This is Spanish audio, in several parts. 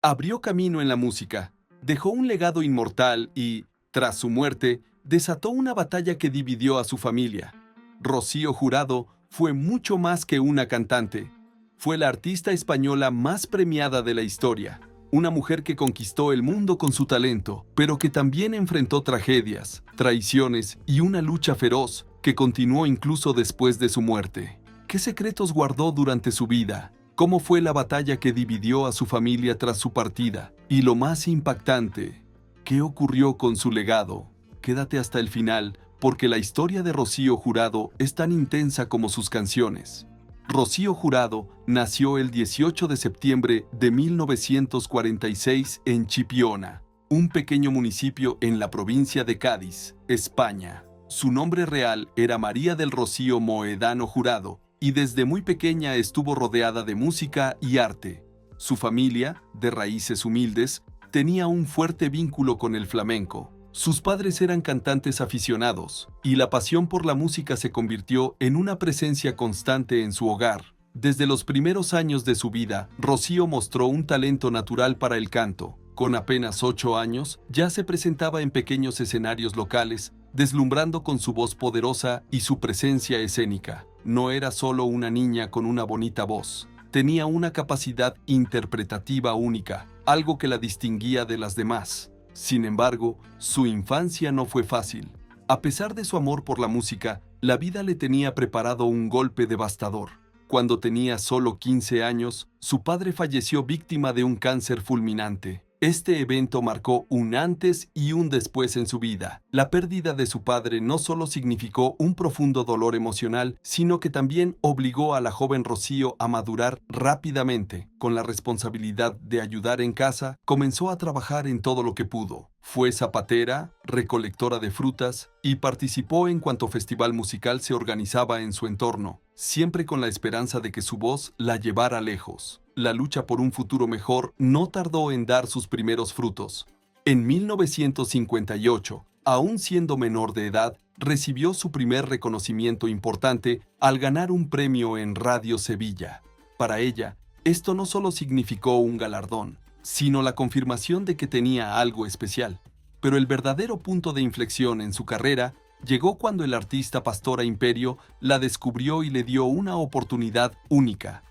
Abrió camino en la música, dejó un legado inmortal y, tras su muerte, desató una batalla que dividió a su familia. Rocío Jurado fue mucho más que una cantante. Fue la artista española más premiada de la historia. Una mujer que conquistó el mundo con su talento, pero que también enfrentó tragedias, traiciones y una lucha feroz que continuó incluso después de su muerte. ¿Qué secretos guardó durante su vida? ¿Cómo fue la batalla que dividió a su familia tras su partida? Y lo más impactante, ¿qué ocurrió con su legado? Quédate hasta el final, porque la historia de Rocío Jurado es tan intensa como sus canciones. Rocío Jurado nació el 18 de septiembre de 1946 en Chipiona, un pequeño municipio en la provincia de Cádiz, España. Su nombre real era María del Rocío Mohedano Jurado, y desde muy pequeña estuvo rodeada de música y arte. Su familia, de raíces humildes, tenía un fuerte vínculo con el flamenco. Sus padres eran cantantes aficionados, y la pasión por la música se convirtió en una presencia constante en su hogar. Desde los primeros años de su vida, Rocío mostró un talento natural para el canto. Con apenas 8 años, ya se presentaba en pequeños escenarios locales, deslumbrando con su voz poderosa y su presencia escénica. No era solo una niña con una bonita voz. Tenía una capacidad interpretativa única, algo que la distinguía de las demás. Sin embargo, su infancia no fue fácil. A pesar de su amor por la música, la vida le tenía preparado un golpe devastador. Cuando tenía solo 15 años, su padre falleció víctima de un cáncer fulminante. Este evento marcó un antes y un después en su vida. La pérdida de su padre no solo significó un profundo dolor emocional, sino que también obligó a la joven Rocío a madurar rápidamente. Con la responsabilidad de ayudar en casa, comenzó a trabajar en todo lo que pudo. Fue zapatera, recolectora de frutas y participó en cuanto festival musical se organizaba en su entorno, siempre con la esperanza de que su voz la llevara lejos. La lucha por un futuro mejor no tardó en dar sus primeros frutos. En 1958, aún siendo menor de edad, recibió su primer reconocimiento importante al ganar un premio en Radio Sevilla. Para ella, esto no solo significó un galardón, sino la confirmación de que tenía algo especial. Pero el verdadero punto de inflexión en su carrera llegó cuando el artista Pastora Imperio la descubrió y le dio una oportunidad única: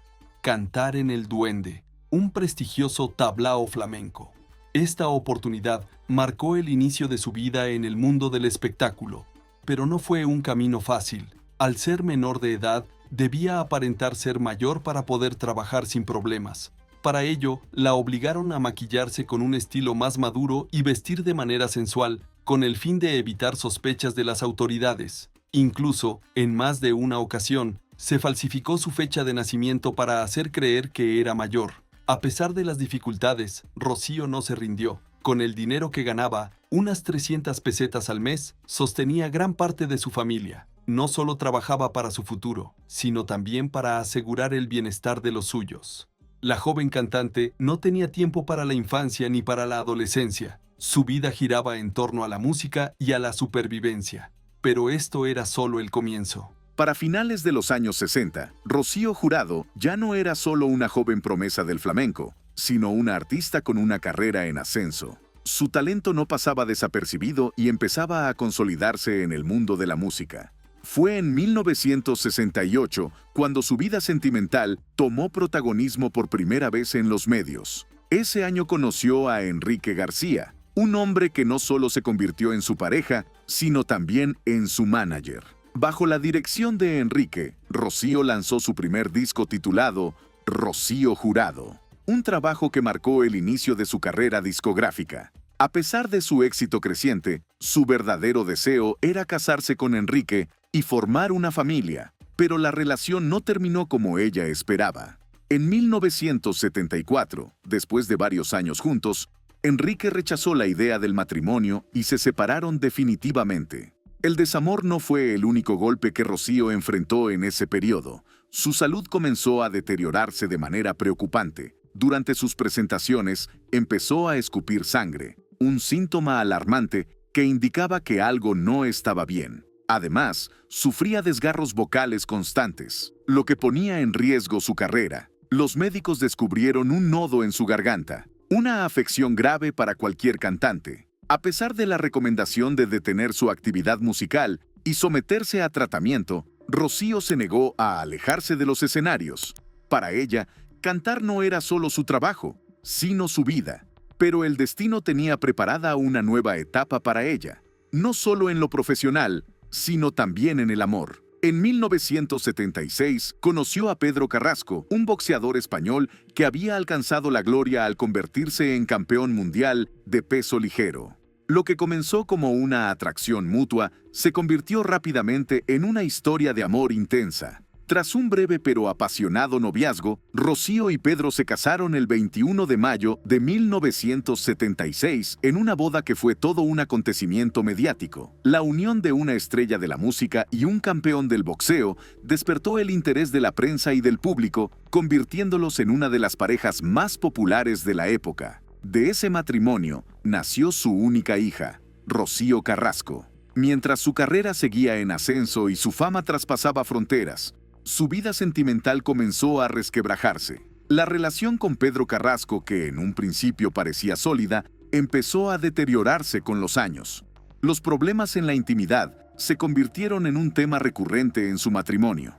cantar en El Duende, un prestigioso tablao flamenco. Esta oportunidad marcó el inicio de su vida en el mundo del espectáculo, pero no fue un camino fácil. Al ser menor de edad, debía aparentar ser mayor para poder trabajar sin problemas. Para ello, la obligaron a maquillarse con un estilo más maduro y vestir de manera sensual, con el fin de evitar sospechas de las autoridades. Incluso, en más de una ocasión, se falsificó su fecha de nacimiento para hacer creer que era mayor. A pesar de las dificultades, Rocío no se rindió. Con el dinero que ganaba, unas 300 pesetas al mes, sostenía gran parte de su familia. No solo trabajaba para su futuro, sino también para asegurar el bienestar de los suyos. La joven cantante no tenía tiempo para la infancia ni para la adolescencia. Su vida giraba en torno a la música y a la supervivencia. Pero esto era solo el comienzo. Para finales de los años 60, Rocío Jurado ya no era solo una joven promesa del flamenco, sino una artista con una carrera en ascenso. Su talento no pasaba desapercibido y empezaba a consolidarse en el mundo de la música. Fue en 1968 cuando su vida sentimental tomó protagonismo por primera vez en los medios. Ese año conoció a Enrique García, un hombre que no solo se convirtió en su pareja, sino también en su manager. Bajo la dirección de Enrique, Rocío lanzó su primer disco titulado Rocío Jurado, un trabajo que marcó el inicio de su carrera discográfica. A pesar de su éxito creciente, su verdadero deseo era casarse con Enrique y formar una familia, pero la relación no terminó como ella esperaba. En 1974, después de varios años juntos, Enrique rechazó la idea del matrimonio y se separaron definitivamente. El desamor no fue el único golpe que Rocío enfrentó en ese periodo. Su salud comenzó a deteriorarse de manera preocupante. Durante sus presentaciones, empezó a escupir sangre, un síntoma alarmante que indicaba que algo no estaba bien. Además, sufría desgarros vocales constantes, lo que ponía en riesgo su carrera. Los médicos descubrieron un nodo en su garganta, una afección grave para cualquier cantante. A pesar de la recomendación de detener su actividad musical y someterse a tratamiento, Rocío se negó a alejarse de los escenarios. Para ella, cantar no era solo su trabajo, sino su vida. Pero el destino tenía preparada una nueva etapa para ella, no solo en lo profesional, sino también en el amor. En 1976 conoció a Pedro Carrasco, un boxeador español que había alcanzado la gloria al convertirse en campeón mundial de peso ligero. Lo que comenzó como una atracción mutua se convirtió rápidamente en una historia de amor intensa. Tras un breve pero apasionado noviazgo, Rocío y Pedro se casaron el 21 de mayo de 1976 en una boda que fue todo un acontecimiento mediático. La unión de una estrella de la música y un campeón del boxeo despertó el interés de la prensa y del público, convirtiéndolos en una de las parejas más populares de la época. De ese matrimonio nació su única hija, Rocío Carrasco. Mientras su carrera seguía en ascenso y su fama traspasaba fronteras, su vida sentimental comenzó a resquebrajarse. La relación con Pedro Carrasco, que en un principio parecía sólida, empezó a deteriorarse con los años. Los problemas en la intimidad se convirtieron en un tema recurrente en su matrimonio.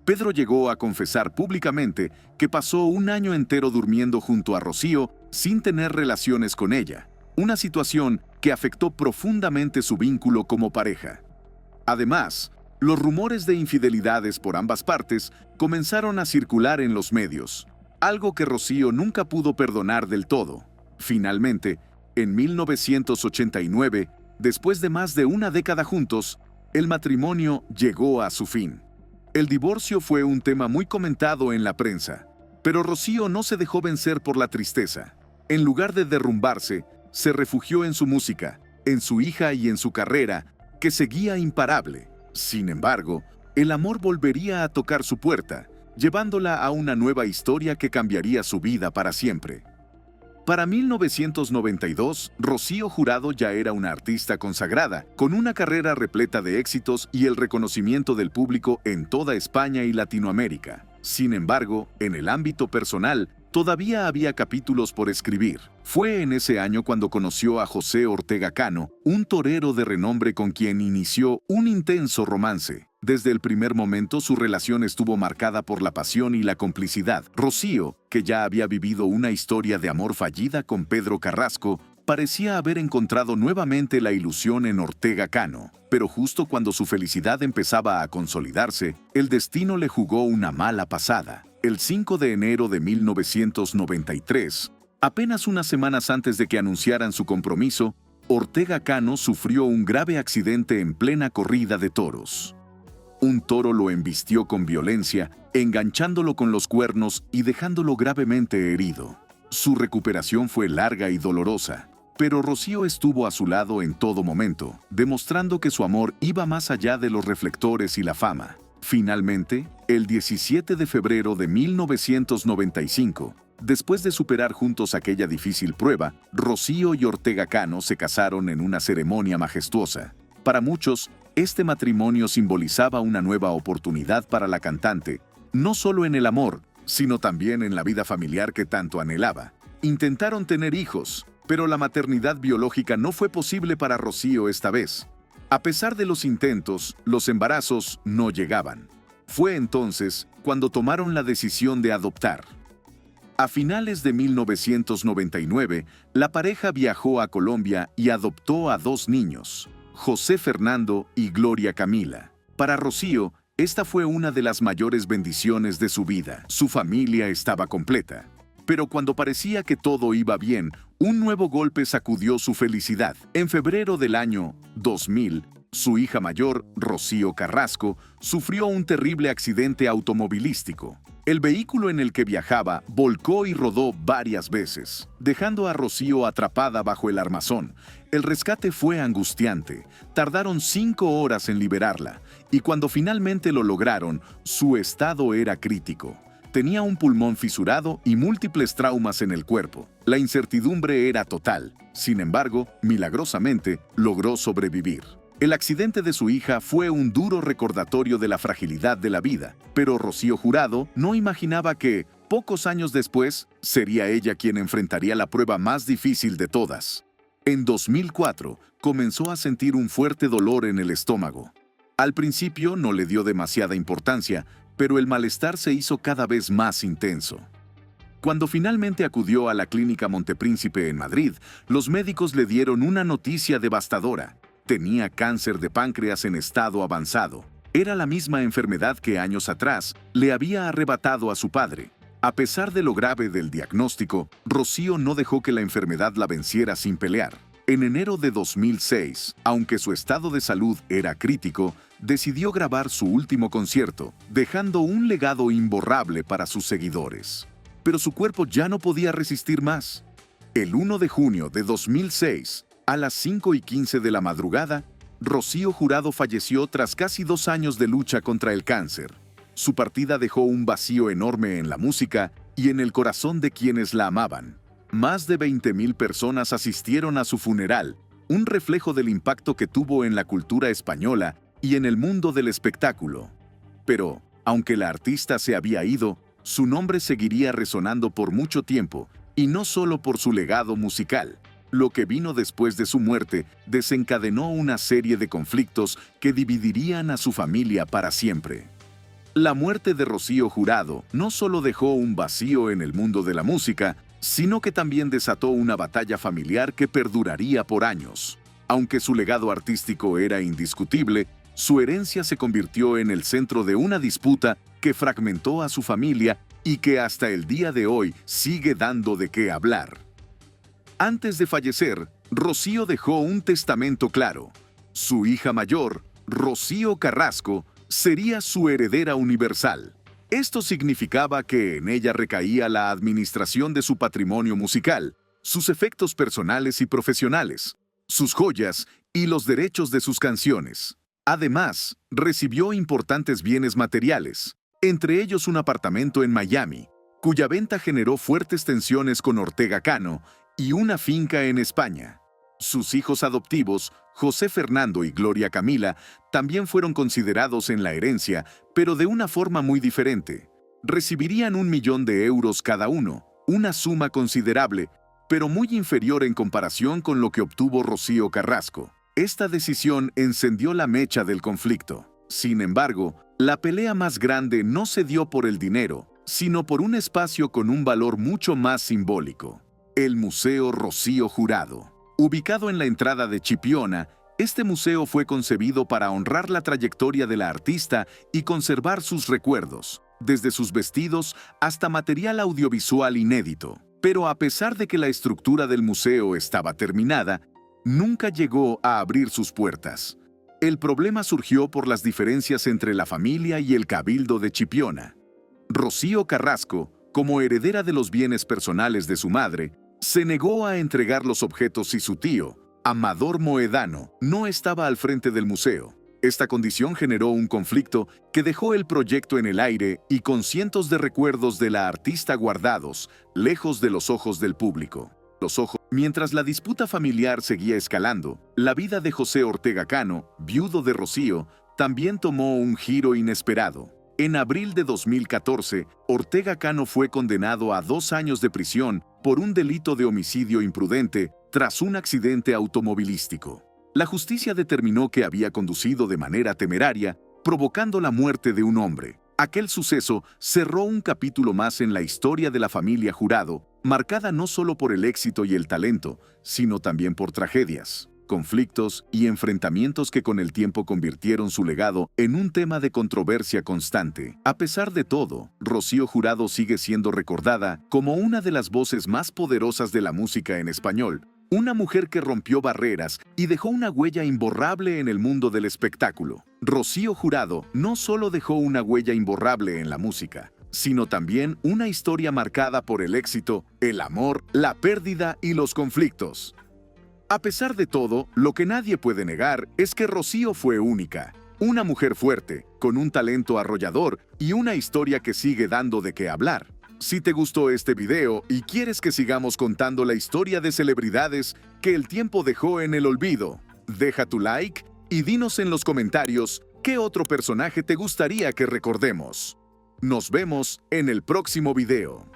Pedro llegó a confesar públicamente que pasó un año entero durmiendo junto a Rocío sin tener relaciones con ella, una situación que afectó profundamente su vínculo como pareja. Además, los rumores de infidelidades por ambas partes comenzaron a circular en los medios, algo que Rocío nunca pudo perdonar del todo. Finalmente, en 1989, después de más de una década juntos, el matrimonio llegó a su fin. El divorcio fue un tema muy comentado en la prensa, pero Rocío no se dejó vencer por la tristeza. En lugar de derrumbarse, se refugió en su música, en su hija y en su carrera, que seguía imparable. Sin embargo, el amor volvería a tocar su puerta, llevándola a una nueva historia que cambiaría su vida para siempre. Para 1992, Rocío Jurado ya era una artista consagrada, con una carrera repleta de éxitos y el reconocimiento del público en toda España y Latinoamérica. Sin embargo, en el ámbito personal, todavía había capítulos por escribir. Fue en ese año cuando conoció a José Ortega Cano, un torero de renombre con quien inició un intenso romance. Desde el primer momento su relación estuvo marcada por la pasión y la complicidad. Rocío, que ya había vivido una historia de amor fallida con Pedro Carrasco, parecía haber encontrado nuevamente la ilusión en Ortega Cano. Pero justo cuando su felicidad empezaba a consolidarse, el destino le jugó una mala pasada. El 5 de enero de 1993, apenas unas semanas antes de que anunciaran su compromiso, Ortega Cano sufrió un grave accidente en plena corrida de toros. Un toro lo embistió con violencia, enganchándolo con los cuernos y dejándolo gravemente herido. Su recuperación fue larga y dolorosa, pero Rocío estuvo a su lado en todo momento, demostrando que su amor iba más allá de los reflectores y la fama. Finalmente, el 17 de febrero de 1995, después de superar juntos aquella difícil prueba, Rocío y Ortega Cano se casaron en una ceremonia majestuosa. Para muchos, este matrimonio simbolizaba una nueva oportunidad para la cantante, no solo en el amor, sino también en la vida familiar que tanto anhelaba. Intentaron tener hijos, pero la maternidad biológica no fue posible para Rocío esta vez. A pesar de los intentos, los embarazos no llegaban. Fue entonces cuando tomaron la decisión de adoptar. A finales de 1999, la pareja viajó a Colombia y adoptó a 2 niños, José Fernando y Gloria Camila. Para Rocío, esta fue una de las mayores bendiciones de su vida. Su familia estaba completa. Pero cuando parecía que todo iba bien, un nuevo golpe sacudió su felicidad. En febrero del año 2000, su hija mayor, Rocío Carrasco, sufrió un terrible accidente automovilístico. El vehículo en el que viajaba volcó y rodó varias veces, dejando a Rocío atrapada bajo el armazón. El rescate fue angustiante. Tardaron 5 horas en liberarla, y cuando finalmente lo lograron, su estado era crítico. Tenía un pulmón fisurado y múltiples traumas en el cuerpo. La incertidumbre era total. Sin embargo, milagrosamente, logró sobrevivir. El accidente de su hija fue un duro recordatorio de la fragilidad de la vida, pero Rocío Jurado no imaginaba que, Pocos años después, sería ella quien enfrentaría la prueba más difícil de todas. En 2004, comenzó a sentir un fuerte dolor en el estómago. Al principio no le dio demasiada importancia, pero el malestar se hizo cada vez más intenso. Cuando finalmente acudió a la Clínica Montepríncipe en Madrid, los médicos le dieron una noticia devastadora. Tenía cáncer de páncreas en estado avanzado. Era la misma enfermedad que años atrás le había arrebatado a su padre. A pesar de lo grave del diagnóstico, Rocío no dejó que la enfermedad la venciera sin pelear. En enero de 2006, aunque su estado de salud era crítico, decidió grabar su último concierto, dejando un legado imborrable para sus seguidores. Pero su cuerpo ya no podía resistir más. El 1 de junio de 2006, a las 5:15 de la madrugada, Rocío Jurado falleció tras casi 2 años de lucha contra el cáncer. Su partida dejó un vacío enorme en la música y en el corazón de quienes la amaban. Más de 20,000 personas asistieron a su funeral, un reflejo del impacto que tuvo en la cultura española y en el mundo del espectáculo. Pero, aunque la artista se había ido, su nombre seguiría resonando por mucho tiempo, y no solo por su legado musical. Lo que vino después de su muerte desencadenó una serie de conflictos que dividirían a su familia para siempre. La muerte de Rocío Jurado no solo dejó un vacío en el mundo de la música, sino que también desató una batalla familiar que perduraría por años. Aunque su legado artístico era indiscutible, su herencia se convirtió en el centro de una disputa que fragmentó a su familia y que hasta el día de hoy sigue dando de qué hablar. Antes de fallecer, Rocío dejó un testamento claro. Su hija mayor, Rocío Carrasco, sería su heredera universal. Esto significaba que en ella recaía la administración de su patrimonio musical, sus efectos personales y profesionales, sus joyas y los derechos de sus canciones. Además, recibió importantes bienes materiales, entre ellos un apartamento en Miami, cuya venta generó fuertes tensiones con Ortega Cano, y una finca en España. Sus hijos adoptivos, José Fernando y Gloria Camila, también fueron considerados en la herencia, pero de una forma muy diferente. Recibirían 1 millón de euros cada uno, una suma considerable, pero muy inferior en comparación con lo que obtuvo Rocío Carrasco. Esta decisión encendió la mecha del conflicto. Sin embargo, la pelea más grande no se dio por el dinero, sino por un espacio con un valor mucho más simbólico: el Museo Rocío Jurado. Ubicado en la entrada de Chipiona, este museo fue concebido para honrar la trayectoria de la artista y conservar sus recuerdos, desde sus vestidos hasta material audiovisual inédito. Pero a pesar de que la estructura del museo estaba terminada, nunca llegó a abrir sus puertas. El problema surgió por las diferencias entre la familia y el cabildo de Chipiona. Rocío Carrasco, como heredera de los bienes personales de su madre, se negó a entregar los objetos y su tío, Amador Moedano, no estaba al frente del museo. Esta condición generó un conflicto que dejó el proyecto en el aire y con cientos de recuerdos de la artista guardados, lejos de los ojos del público. Mientras la disputa familiar seguía escalando, la vida de José Ortega Cano, viudo de Rocío, también tomó un giro inesperado. En abril de 2014, Ortega Cano fue condenado a 2 años de prisión por un delito de homicidio imprudente tras un accidente automovilístico. La justicia determinó que había conducido de manera temeraria, provocando la muerte de un hombre. Aquel suceso cerró un capítulo más en la historia de la familia Jurado, marcada no solo por el éxito y el talento, sino también por tragedias, conflictos y enfrentamientos que con el tiempo convirtieron su legado en un tema de controversia constante. A pesar de todo, Rocío Jurado sigue siendo recordada como una de las voces más poderosas de la música en español, una mujer que rompió barreras y dejó una huella imborrable en el mundo del espectáculo. Rocío Jurado no solo dejó una huella imborrable en la música, sino también una historia marcada por el éxito, el amor, la pérdida y los conflictos. A pesar de todo, lo que nadie puede negar es que Rocío fue única. Una mujer fuerte, con un talento arrollador y una historia que sigue dando de qué hablar. Si te gustó este video y quieres que sigamos contando la historia de celebridades que el tiempo dejó en el olvido, deja tu like y dinos en los comentarios qué otro personaje te gustaría que recordemos. Nos vemos en el próximo video.